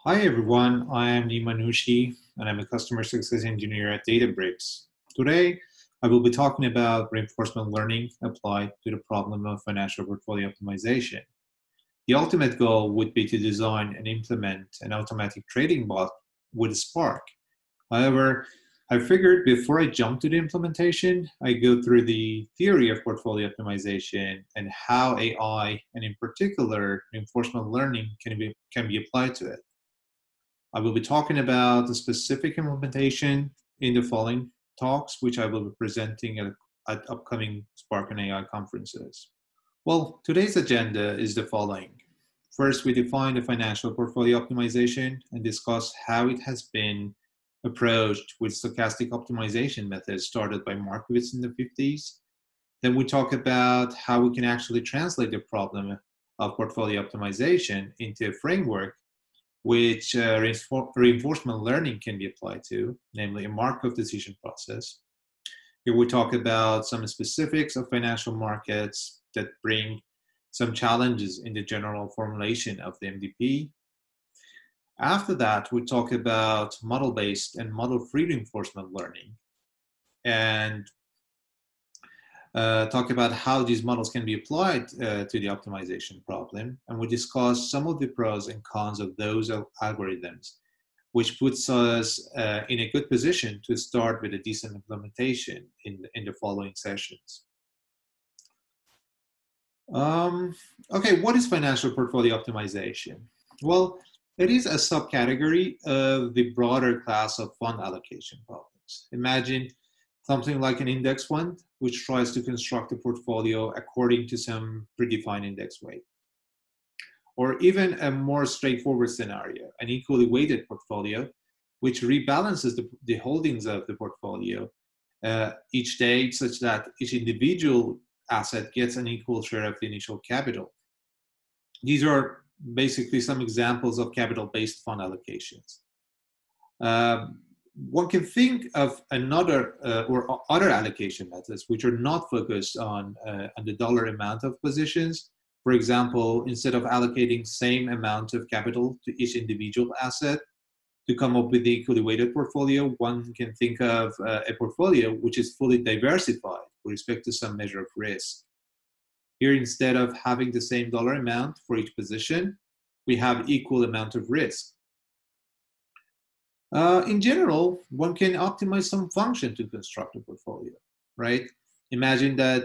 Hi everyone, I am Nimanushi and I'm a customer success engineer at Databricks. Today, I will be talking about reinforcement learning applied to the problem of financial portfolio optimization. The ultimate goal would be to design and implement an automatic trading bot with Spark. However, I figured before I jump to the implementation, I go through the theory of portfolio optimization and how AI, and in particular, reinforcement learning can be applied to it. I will be talking about the specific implementation in the following talks, which I will be presenting at upcoming Spark and AI conferences. Well, today's agenda is the following. First, we define the financial portfolio optimization and discuss how it has been approached with stochastic optimization methods started by Markowitz in the 50s. Then we talk about how we can actually translate the problem of portfolio optimization into a framework which reinforcement learning can be applied to, namely a Markov decision process. Here we talk about some specifics of financial markets that bring some challenges in the general formulation of the MDP. After that, we talk about model-based and model-free reinforcement learning and talk about how these models can be applied to the optimization problem. And we discuss some of the pros and cons of those algorithms, which puts us in a good position to start with a decent implementation in the following sessions. Okay, what is financial portfolio optimization? Well, it is a subcategory of the broader class of fund allocation problems. Imagine something like an index fund, which tries to construct a portfolio according to some predefined index weight. Or even a more straightforward scenario, an equally weighted portfolio, which rebalances the holdings of the portfolio each day such that each individual asset gets an equal share of the initial capital. These are basically some examples of capital-based fund allocations. One can think of another or other allocation methods which are not focused on the dollar amount of positions. For example, instead of allocating same amount of capital to each individual asset to come up with the equally weighted portfolio, one can think of a portfolio which is fully diversified with respect to some measure of risk. Here, instead of having the same dollar amount for each position, we have equal amount of risk. In general, one can optimize some function to construct a portfolio, right? Imagine that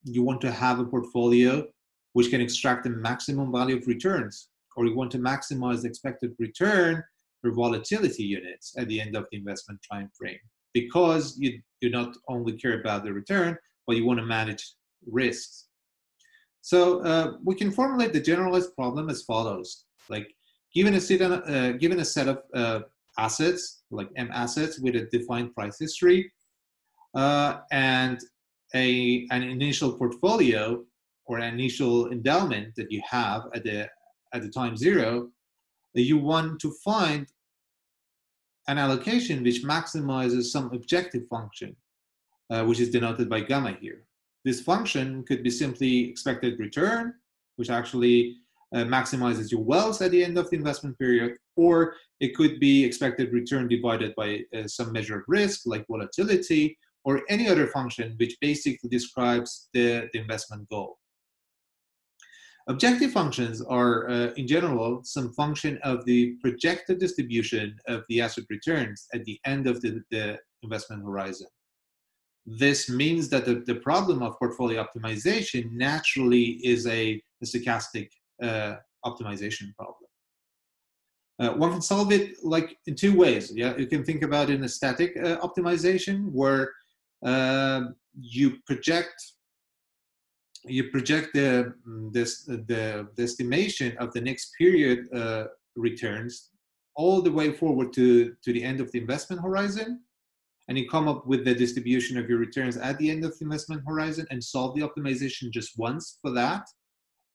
you want to have a portfolio which can extract the maximum value of returns, or you want to maximize the expected return for volatility units at the end of the investment time frame, because you not only care about the return, but you want to manage risks. So we can formulate the generalized problem as follows: like given a set of assets, like M assets with a defined price history, and an initial portfolio or an initial endowment that you have at the time zero, you want to find an allocation which maximizes some objective function, which is denoted by gamma here. This function could be simply expected return, which actually maximizes your wealth at the end of the investment period, or it could be expected return divided by some measure of risk, like volatility, or any other function which basically describes the investment goal. Objective functions are, in general, some function of the projected distribution of the asset returns at the end of the investment horizon. This means that the problem of portfolio optimization naturally is a stochastic optimization problem. One can solve it like in two ways. Yeah, you can think about it in a static optimization where you project the estimation of the next period returns all the way forward to the end of the investment horizon, and you come up with the distribution of your returns at the end of the investment horizon and solve the optimization just once for that.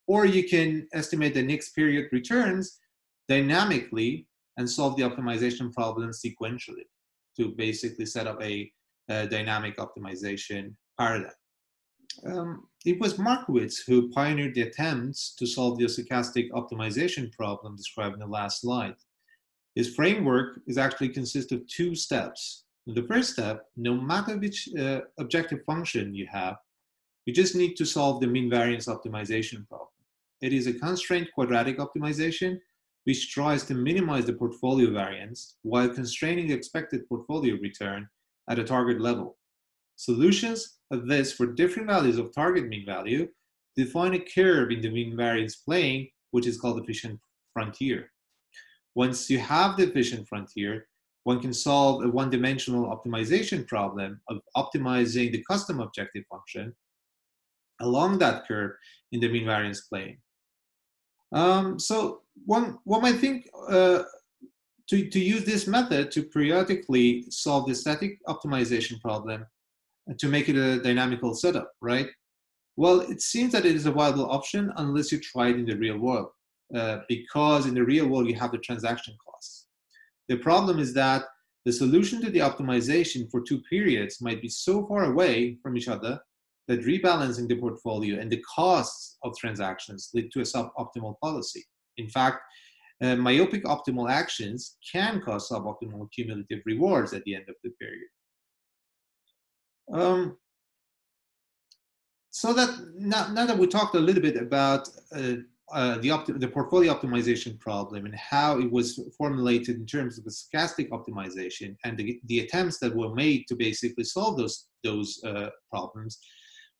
Or you can estimate the next period returns dynamically and solve the optimization problem sequentially to basically set up a dynamic optimization paradigm. It was Markowitz who pioneered the attempts to solve the stochastic optimization problem described in the last slide. This framework is actually consists of two steps. In the first step, no matter which objective function you have, you just need to solve the mean variance optimization problem. It is a constrained quadratic optimization which tries to minimize the portfolio variance while constraining the expected portfolio return at a target level. Solutions of this for different values of target mean value define a curve in the mean variance plane, which is called the efficient frontier. Once you have the efficient frontier, one can solve a one-dimensional optimization problem of optimizing the custom objective function along that curve in the mean variance plane. So one might think to use this method to periodically solve the static optimization problem and to make it a dynamical setup, right? Well, it seems that it is a viable option unless you try it in the real world, because in the real world you have the transaction costs. The problem is that the solution to the optimization for two periods might be so far away from each other that rebalancing the portfolio and the costs of transactions lead to a suboptimal policy. In fact, myopic optimal actions can cause suboptimal cumulative rewards at the end of the period. So that now that we talked a little bit about the portfolio optimization problem and how it was formulated in terms of the stochastic optimization and the attempts that were made to basically solve those problems,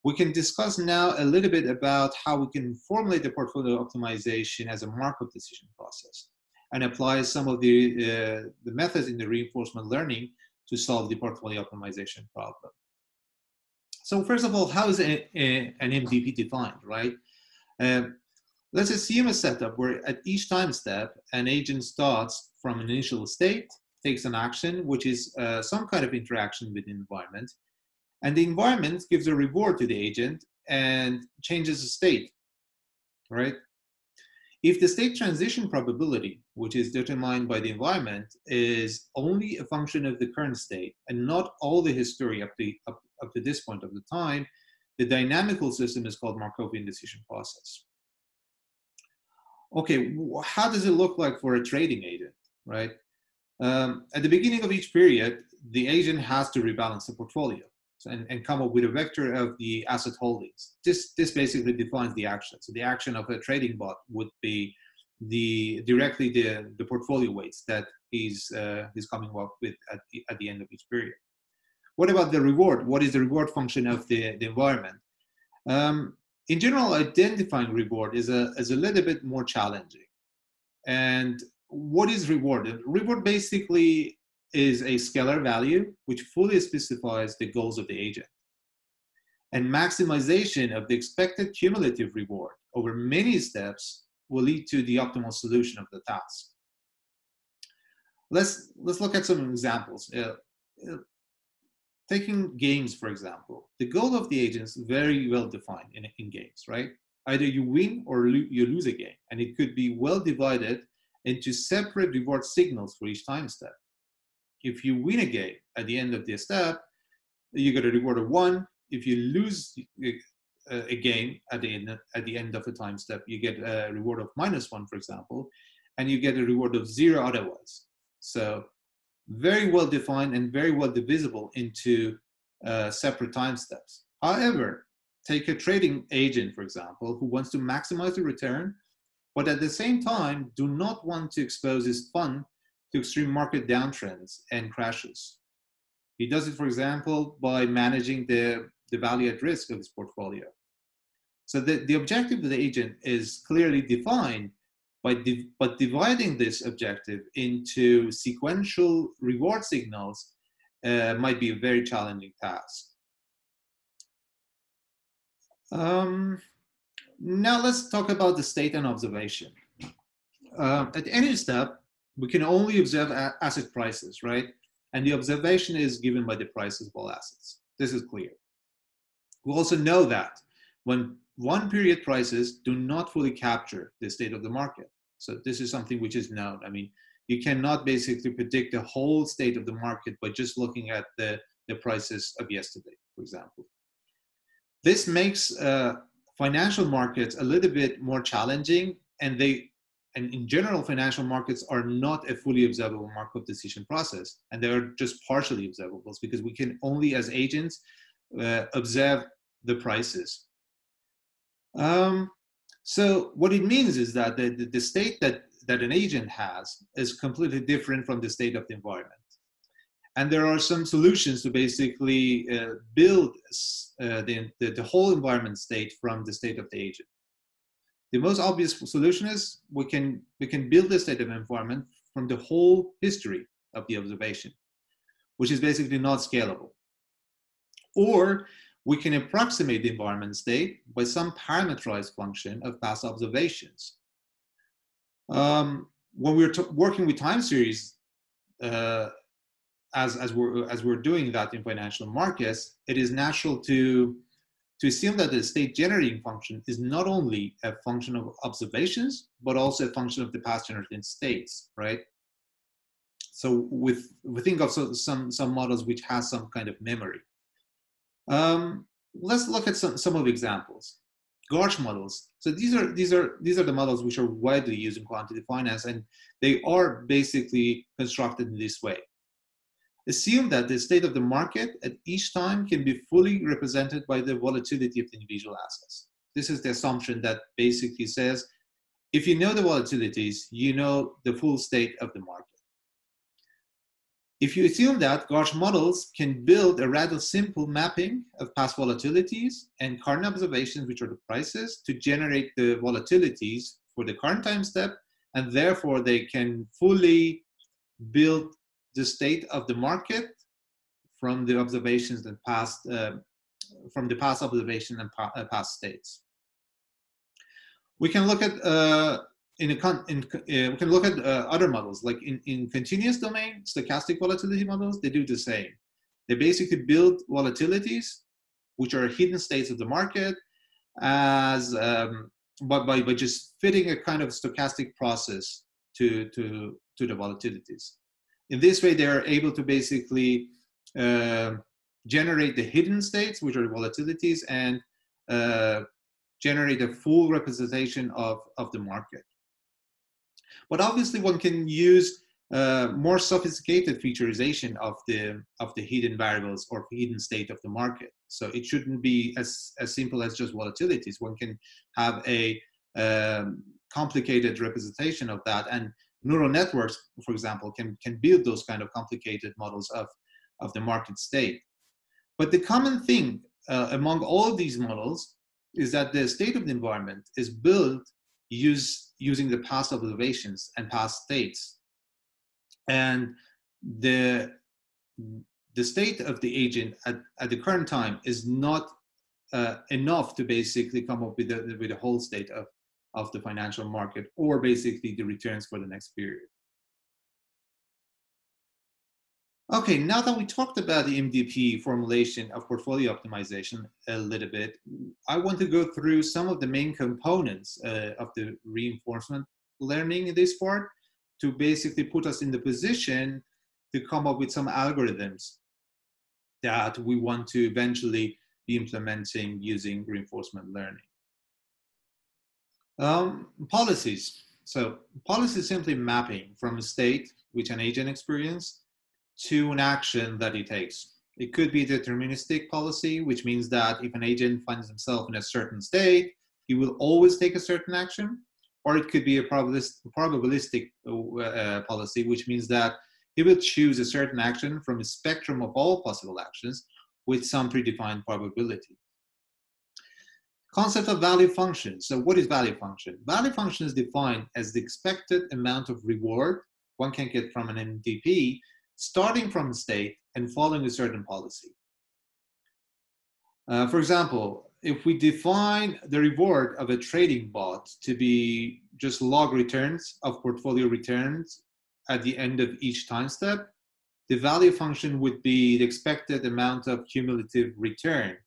we can discuss now a little bit about how we can formulate the portfolio optimization as a Markov decision process and apply some of the methods in the reinforcement learning to solve the portfolio optimization problem. So first of all, how is an MDP defined, right? Let's assume a setup where at each time step, an agent starts from an initial state, takes an action, which is some kind of interaction with the environment, and the environment gives a reward to the agent and changes the state, right? If the state transition probability, which is determined by the environment, is only a function of the current state and not all the history up to this point of the time, the dynamical system is called Markovian decision process. Okay, how does it look like for a trading agent, right? At the beginning of each period, the agent has to rebalance the portfolio and come up with a vector of the asset holdings. This basically defines the action. So the action of a trading bot would be directly the portfolio weights that he's coming up with at the end of each period. What about the reward? What is the reward function of the environment? In general, identifying reward is a little bit more challenging. And what is reward? Reward basically is a scalar value which fully specifies the goals of the agent. And maximization of the expected cumulative reward over many steps will lead to the optimal solution of the task. Let's look at some examples. Taking games, for example, the goal of the agent is very well defined in games, right? Either you win or you lose a game, and it could be well divided into separate reward signals for each time step. If you win a game at the end of the step, you get a reward of 1. If you lose a game at the end of a time step, you get a reward of -1, for example, and you get a reward of 0 otherwise. So very well defined and very well divisible into separate time steps. However, take a trading agent, for example, who wants to maximize the return, but at the same time do not want to expose his fund to extreme market downtrends and crashes. He does it, for example, by managing the value at risk of his portfolio. So the objective of the agent is clearly defined, but dividing this objective into sequential reward signals might be a very challenging task. Now let's talk about the state and observation. At any step, we can only observe asset prices, right? And the observation is given by the prices of all assets. This is clear. We also know that when one period prices do not fully capture the state of the market. So this is something which is known. I mean, you cannot basically predict the whole state of the market by just looking at the prices of yesterday, for example. This makes financial markets a little bit more challenging, and and in general, financial markets are not a fully observable Markov decision process, and they are just partially observables because we can only, as agents, observe the prices. So what it means is that the state that an agent has is completely different from the state of the environment. And there are some solutions to basically build the whole environment state from the state of the agent. The most obvious solution is we can build the state of environment from the whole history of the observation, which is basically not scalable. Or we can approximate the environment state by some parameterized function of past observations. When we're working with time series, as we're doing that in financial markets, it is natural to assume that the state generating function is not only a function of observations, but also a function of the past generating states, right? So we think of some models which has some kind of memory. Let's look at some of the examples. Gauge models. So these are the models which are widely used in quantitative finance, and they are basically constructed in this way. Assume that the state of the market at each time can be fully represented by the volatility of the individual assets. This is the assumption that basically says, if you know the volatilities, you know the full state of the market. If you assume that, gauge models can build a rather simple mapping of past volatilities and current observations, which are the prices, to generate the volatilities for the current time step, and therefore they can fully build the state of the market from the observations and past, from the past observation and past states. We can look at we can look at other models, like in continuous domain, stochastic volatility models. They do the same. They basically build volatilities, which are hidden states of the market, as by just fitting a kind of stochastic process to the volatilities. In this way, they are able to basically generate the hidden states, which are volatilities, and generate a full representation of the market. But obviously, one can use more sophisticated featurization of the hidden variables or hidden state of the market. So it shouldn't be as simple as just volatilities. One can have a complicated representation of that, and neural networks, for example, can build those kind of complicated models of the market state. But the common thing among all of these models is that the state of the environment is built using the past observations and past states. And the state of the agent at the current time is not enough to basically come up with the whole state of the financial market, or basically the returns for the next period. Okay, now that we talked about the MDP formulation of portfolio optimization a little bit, I want to go through some of the main components of the reinforcement learning in this part to basically put us in the position to come up with some algorithms that we want to eventually be implementing using reinforcement learning. Policies. So policy is simply mapping from a state which an agent experiences to an action that he takes. It could be deterministic policy, which means that if an agent finds himself in a certain state, he will always take a certain action. Or it could be a probabilistic policy, which means that he will choose a certain action from a spectrum of all possible actions with some predefined probability. Concept of value function. So what is value function? Value function is defined as the expected amount of reward one can get from an MDP starting from a state and following a certain policy. For example, if we define the reward of a trading bot to be just log returns of portfolio returns at the end of each time step, the value function would be the expected amount of cumulative return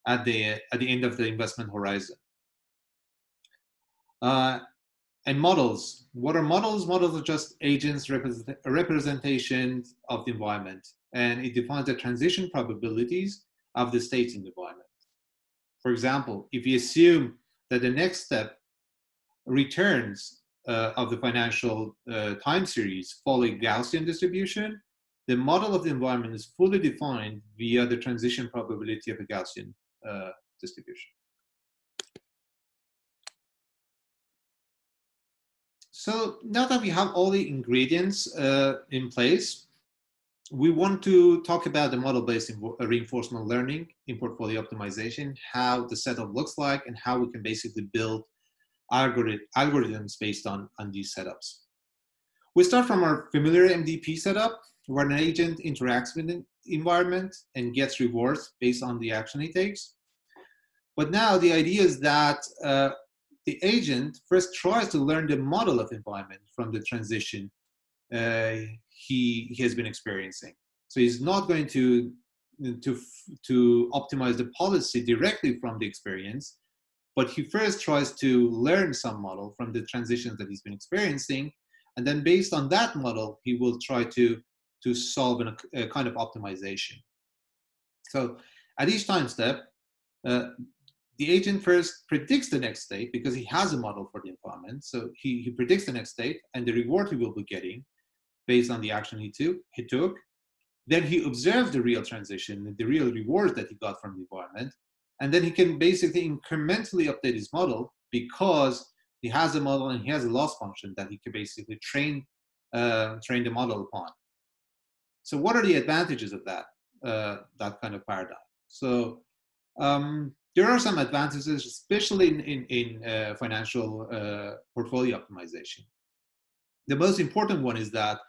at the end of the investment horizon. And models. What are models? Models are just agents representations of the environment, and it defines the transition probabilities of the states in the environment. For example, if you assume that the next step returns of the financial time series follow a Gaussian distribution, the model of the environment is fully defined via the transition probability of a Gaussian distribution. So now that we have all the ingredients in place, we want to talk about the model-based reinforcement learning in portfolio optimization, how the setup looks like, and how we can basically build algorithms based on these setups. We start from our familiar MDP setup, where an agent interacts with the environment and gets rewards based on the action he takes. But now the idea is that the agent first tries to learn the model of environment from the transition he has been experiencing. So he's not going to optimize the policy directly from the experience, but he first tries to learn some model from the transitions that he's been experiencing, and then based on that model, he will try to solve a kind of optimization. So at each time step, the agent first predicts the next state because he has a model for the environment. So he predicts the next state and the reward he will be getting based on the action he took. Then he observes the real transition, the real rewards that he got from the environment. And then he can basically incrementally update his model because he has a model and he has a loss function that he can basically train the model upon. So what are the advantages of that kind of paradigm? So there are some advantages, especially in financial portfolio optimization. The most important one is that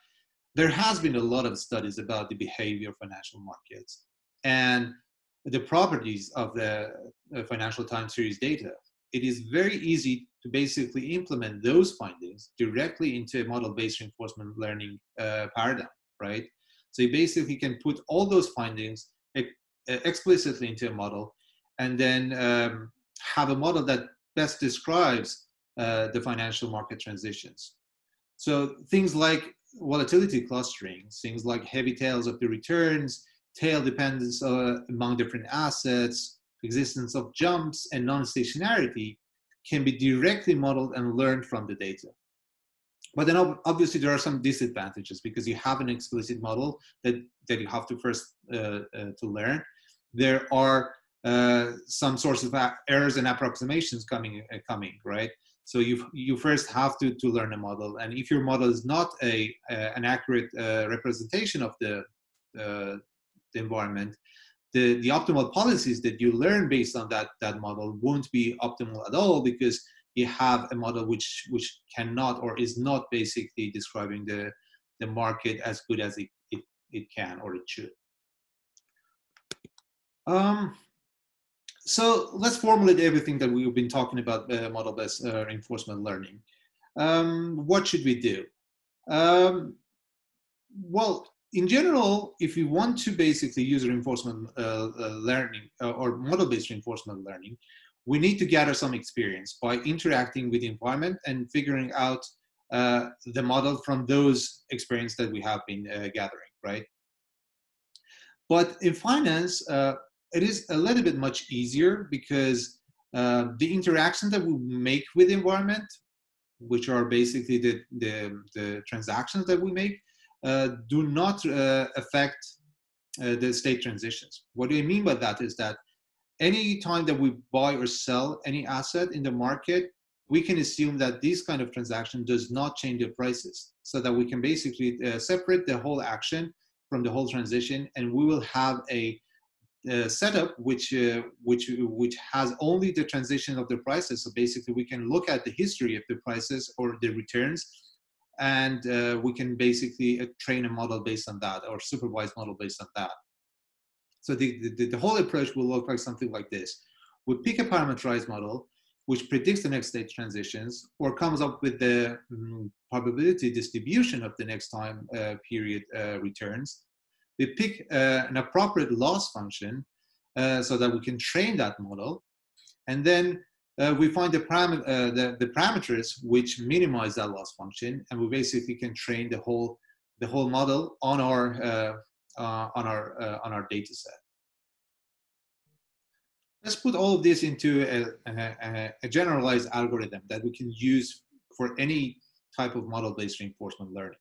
there has been a lot of studies about the behavior of financial markets and the properties of the financial time series data. It is very easy to basically implement those findings directly into a model-based reinforcement learning paradigm, right? So you basically can put all those findings explicitly into a model and then have a model that best describes the financial market transitions. So things like volatility clustering, things like heavy tails of the returns, tail dependence among different assets, existence of jumps, and non-stationarity can be directly modeled and learned from the data. But then obviously there are some disadvantages because you have an explicit model that you have to first to learn. There are some sorts of errors and approximations coming, right? So you first have to learn a model, and if your model is not an accurate representation of the environment, the optimal policies that you learn based on that model won't be optimal at all because you have a model which cannot or is not basically describing the market as good as it can or it should. So let's formulate everything that we've been talking about model-based reinforcement learning. What should we do? Well, in general, if we want to basically use reinforcement learning or model-based reinforcement learning, we need to gather some experience by interacting with the environment and figuring out the model from those experiences that we have been gathering, right? But in finance, it is a little bit much easier because the interactions that we make with the environment, which are basically the transactions that we make, do not affect the state transitions. What do I mean by that is that any time that we buy or sell any asset in the market, we can assume that this kind of transaction does not change the prices, so that we can basically separate the whole action from the whole transition, and we will have a setup which has only the transition of the prices. So basically we can look at the history of the prices or the returns, and we can basically train a model based on that, or supervised model based on that. So the whole approach will look like something like this. We pick a parameterized model which predicts the next state transitions or comes up with the probability distribution of the next time period returns. We pick an appropriate loss function so that we can train that model. And then we find the parameters which minimize that loss function, and we basically can train the whole model on our data set. Let's put all of this into a generalized algorithm that we can use for any type of model-based reinforcement learning.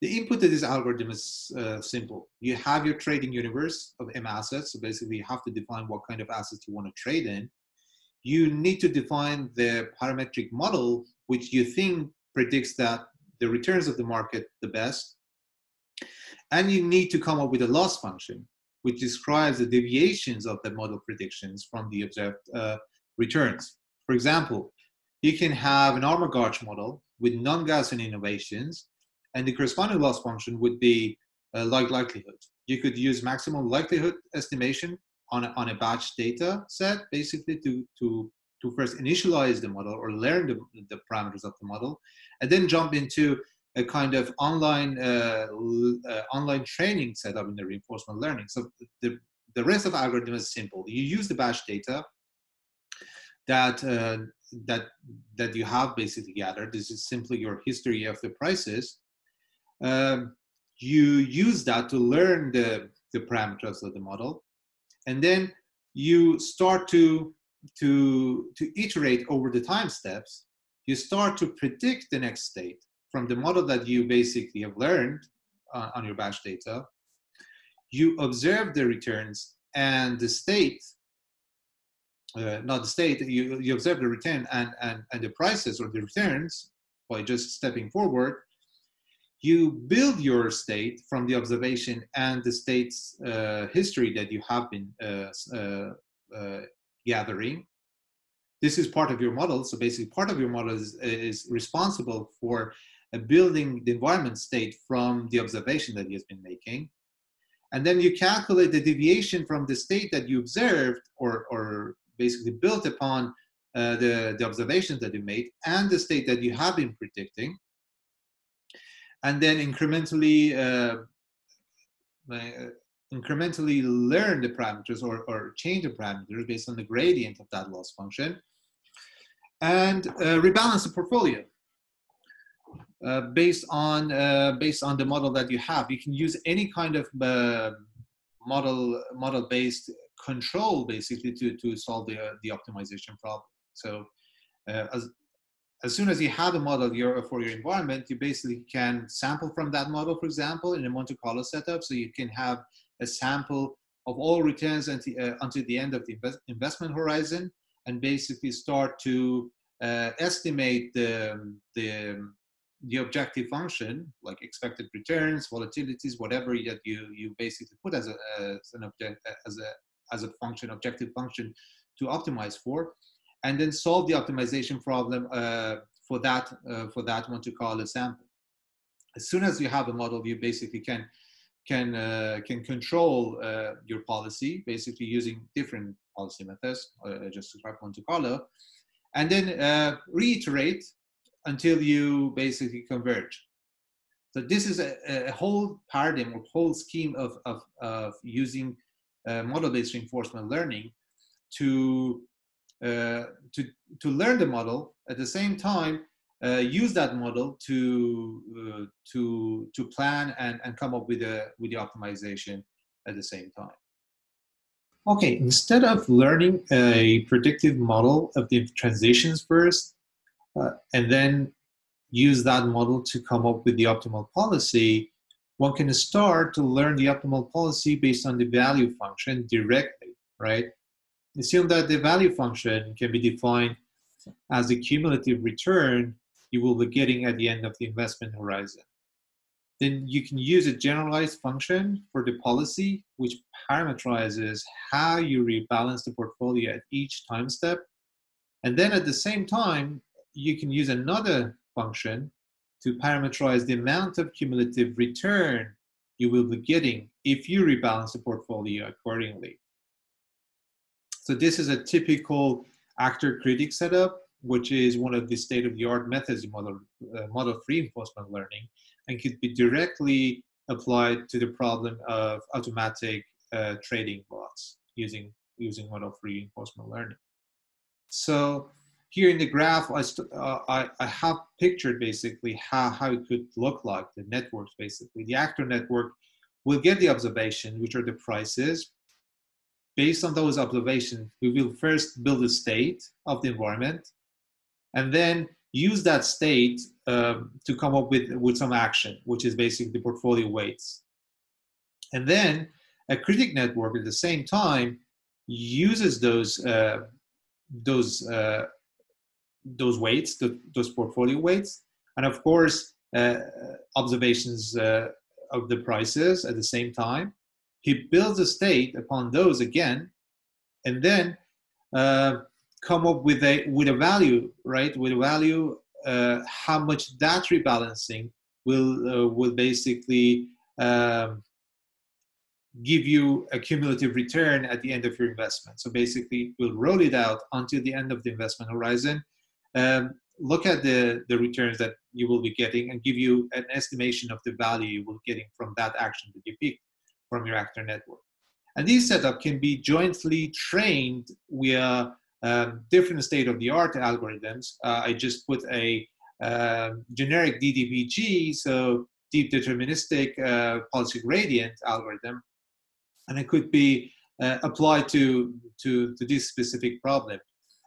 The input to this algorithm is simple. You have your trading universe of M assets. So basically you have to define what kind of assets you want to trade in. You need to define the parametric model, which you think predicts that the returns of the market the best. And you need to come up with a loss function, which describes the deviations of the model predictions from the observed returns. For example, you can have an Armour-Gauge model with non-Gaussian innovations, and the corresponding loss function would be like likelihood. You could use maximum likelihood estimation on a batch data set, basically to first initialize the model or learn the parameters of the model, and then jump into a kind of online training setup in the reinforcement learning. So the rest of the algorithm is simple. You use the batch data that you have basically gathered. This is simply your history of the prices. You use that to learn the parameters of the model, and then you start to iterate over the time steps. You start to predict the next state from the model that you basically have learned on your batch data. You observe the returns and the state, not the state, you observe the return and the prices or the returns by just stepping forward. You build your state from the observation and the state's history that you have been gathering. This is part of your model. So basically part of your model is responsible for building the environment state from the observation that he has been making. And then you calculate the deviation from the state that you observed or basically built upon the observations that you made and the state that you have been predicting. And then incrementally learn the parameters or change the parameters based on the gradient of that loss function, and rebalance the portfolio based on the model that you have. You can use any kind of model-based control basically to solve the optimization problem. So as soon as you have a model for your environment, you basically can sample from that model, for example, in a Monte Carlo setup. So you can have a sample of all returns until the end of the investment horizon, and basically start to estimate the objective function, like expected returns, volatilities, whatever that you basically put as a function, objective function to optimize for. And then solve the optimization problem for that Monte Carlo sample. As soon as you have a model, you basically can control your policy, basically using different policy methods, just described Monte Carlo, and then reiterate until you basically converge. So this is a whole paradigm or whole scheme of using model-based reinforcement learning to learn the model, at the same time use that model to plan and come up with the optimization at the same time. Okay, instead of learning a predictive model of the transitions first, and then use that model to come up with the optimal policy, one can start to learn the optimal policy based on the value function directly, right? Assume that the value function can be defined as the cumulative return you will be getting at the end of the investment horizon. Then you can use a generalized function for the policy, which parameterizes how you rebalance the portfolio at each time step. And then at the same time, you can use another function to parameterize the amount of cumulative return you will be getting if you rebalance the portfolio accordingly. So this is a typical actor-critic setup, which is one of the state-of-the-art methods in model reinforcement learning, and could be directly applied to the problem of automatic trading bots using model reinforcement learning. So here in the graph, I have pictured basically how it could look like, the networks basically. The actor network will get the observation, which are the prices. Based on those observations, we will first build a state of the environment. and then use that state to come up with some action, which is basically the portfolio weights. And then a critic network at the same time uses those weights, those portfolio weights, and of course observations of the prices at the same time. He builds a state upon those again, and then come up with a value, right? With a value, how much that rebalancing will basically give you a cumulative return at the end of your investment. So basically, we'll roll it out until the end of the investment horizon. Look at the returns that you will be getting and give you an estimation of the value you will be getting from that action that you picked from your actor network. And these setup can be jointly trained via different state-of-the-art algorithms. I just put a generic DDPG, so deep deterministic policy gradient algorithm, and it could be applied to this specific problem.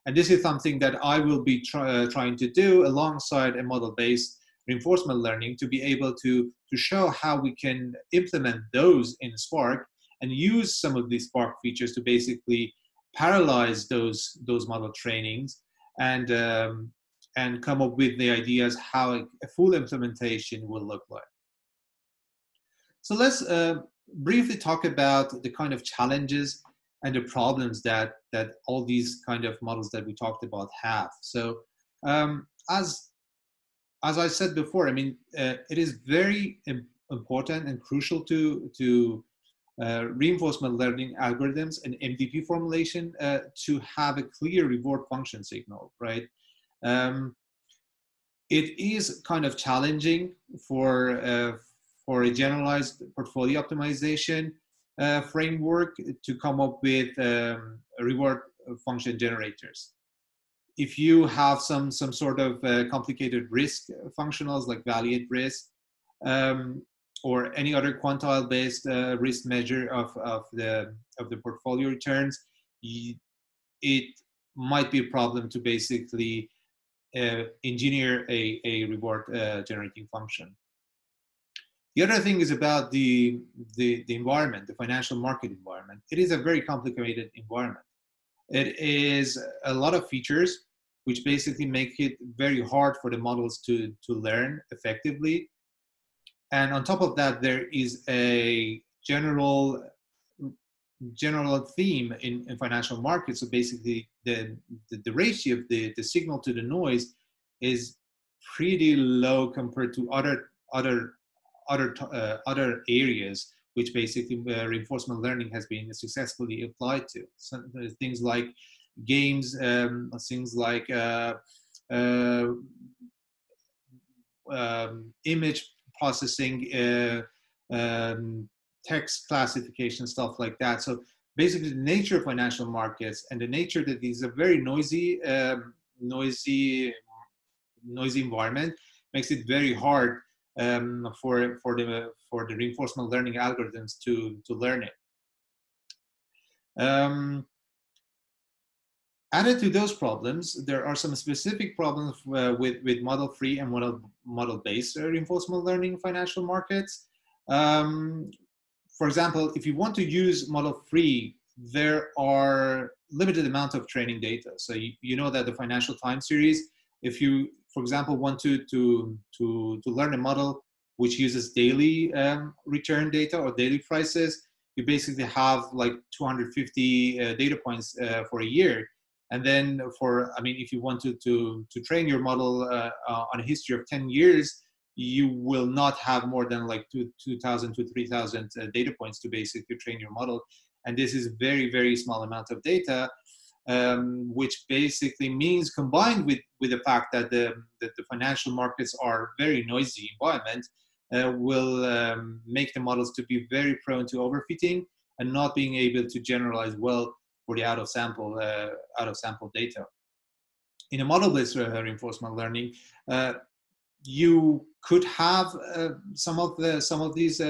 And this is something that I will be trying to do alongside a model-based reinforcement learning to be able to show how we can implement those in Spark and use some of these Spark features to basically parallelize those model trainings and come up with the ideas how a full implementation will look like. So let's briefly talk about the kind of challenges and the problems that all these kind of models that we talked about have. So as I said before, I mean, it is very important and crucial to reinforcement learning algorithms and MDP formulation to have a clear reward function signal, right? It is kind of challenging for a generalized portfolio optimization framework to come up with reward function generators. If you have some sort of complicated risk functionals like value at risk, or any other quantile-based risk measure of the portfolio returns, it might be a problem to basically engineer a reward generating function. The other thing is about the environment, the financial market environment. It is a very complicated environment. It is a lot of features which basically make it very hard for the models to learn effectively. And on top of that, there is a general theme in financial markets. So basically, the ratio of the signal to the noise is pretty low compared to other areas, which basically reinforcement learning has been successfully applied to. So things like games, things like image processing, text classification, stuff like that. So basically, the nature of financial markets and the nature that these are very noisy environment makes it very hard for the reinforcement learning algorithms to learn it. Added to those problems, there are some specific problems with model-free and model-based reinforcement learning in financial markets. For example, if you want to use model-free, there are limited amount of training data. So you know that the financial time series, if you, for example, want to learn a model which uses daily return data or daily prices, you basically have like 250 data points for a year. And then if you want to train your model on a history of 10 years, you will not have more than like 2,000 to 3,000 data points to basically train your model. And this is very, very small amount of data, which basically means, combined with the fact that the financial markets are very noisy environment, will make the models to be very prone to overfitting and not being able to generalize well for the out of sample data. In a model-based reinforcement learning, you could have some of these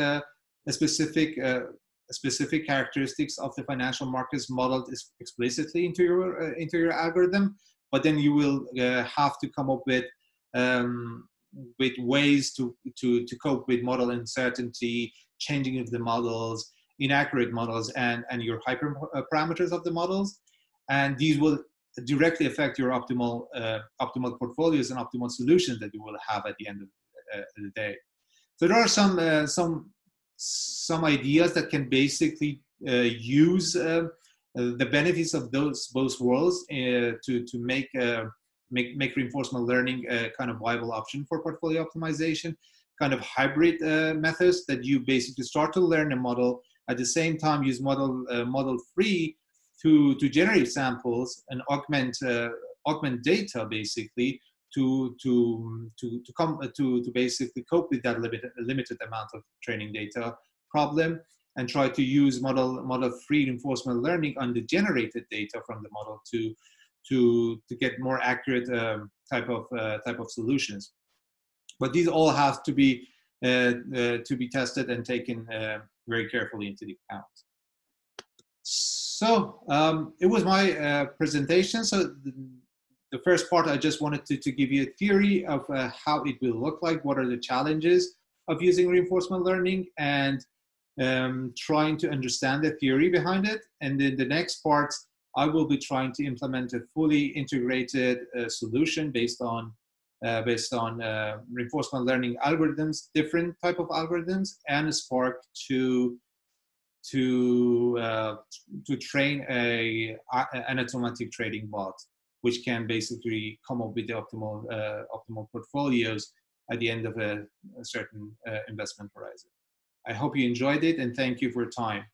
specific characteristics of the financial markets modeled explicitly into your algorithm, but then you will have to come up with ways to cope with model uncertainty, changing of the models, inaccurate models, and your hyperparameters of the models. And these will directly affect your optimal portfolios and optimal solutions that you will have at the end of the day. So there are some ideas that can basically use the benefits of both worlds to make reinforcement learning a kind of viable option for portfolio optimization, kind of hybrid methods that you basically start to learn a model, at the same time use model free to generate samples and augment data basically to basically cope with that limited amount of training data problem, and try to use model free reinforcement learning on the generated data from the model to get more accurate type of solutions. But these all have to be tested and taken very carefully into the account. So it was my presentation. So the first part, I just wanted to give you a theory of how it will look like, what are the challenges of using reinforcement learning, and trying to understand the theory behind it. And then the next part, I will be trying to implement a fully integrated solution based on reinforcement learning algorithms, different type of algorithms, and Spark to train an automatic trading bot, which can basically come up with the optimal portfolios at the end of a certain investment horizon. I hope you enjoyed it, and thank you for your time.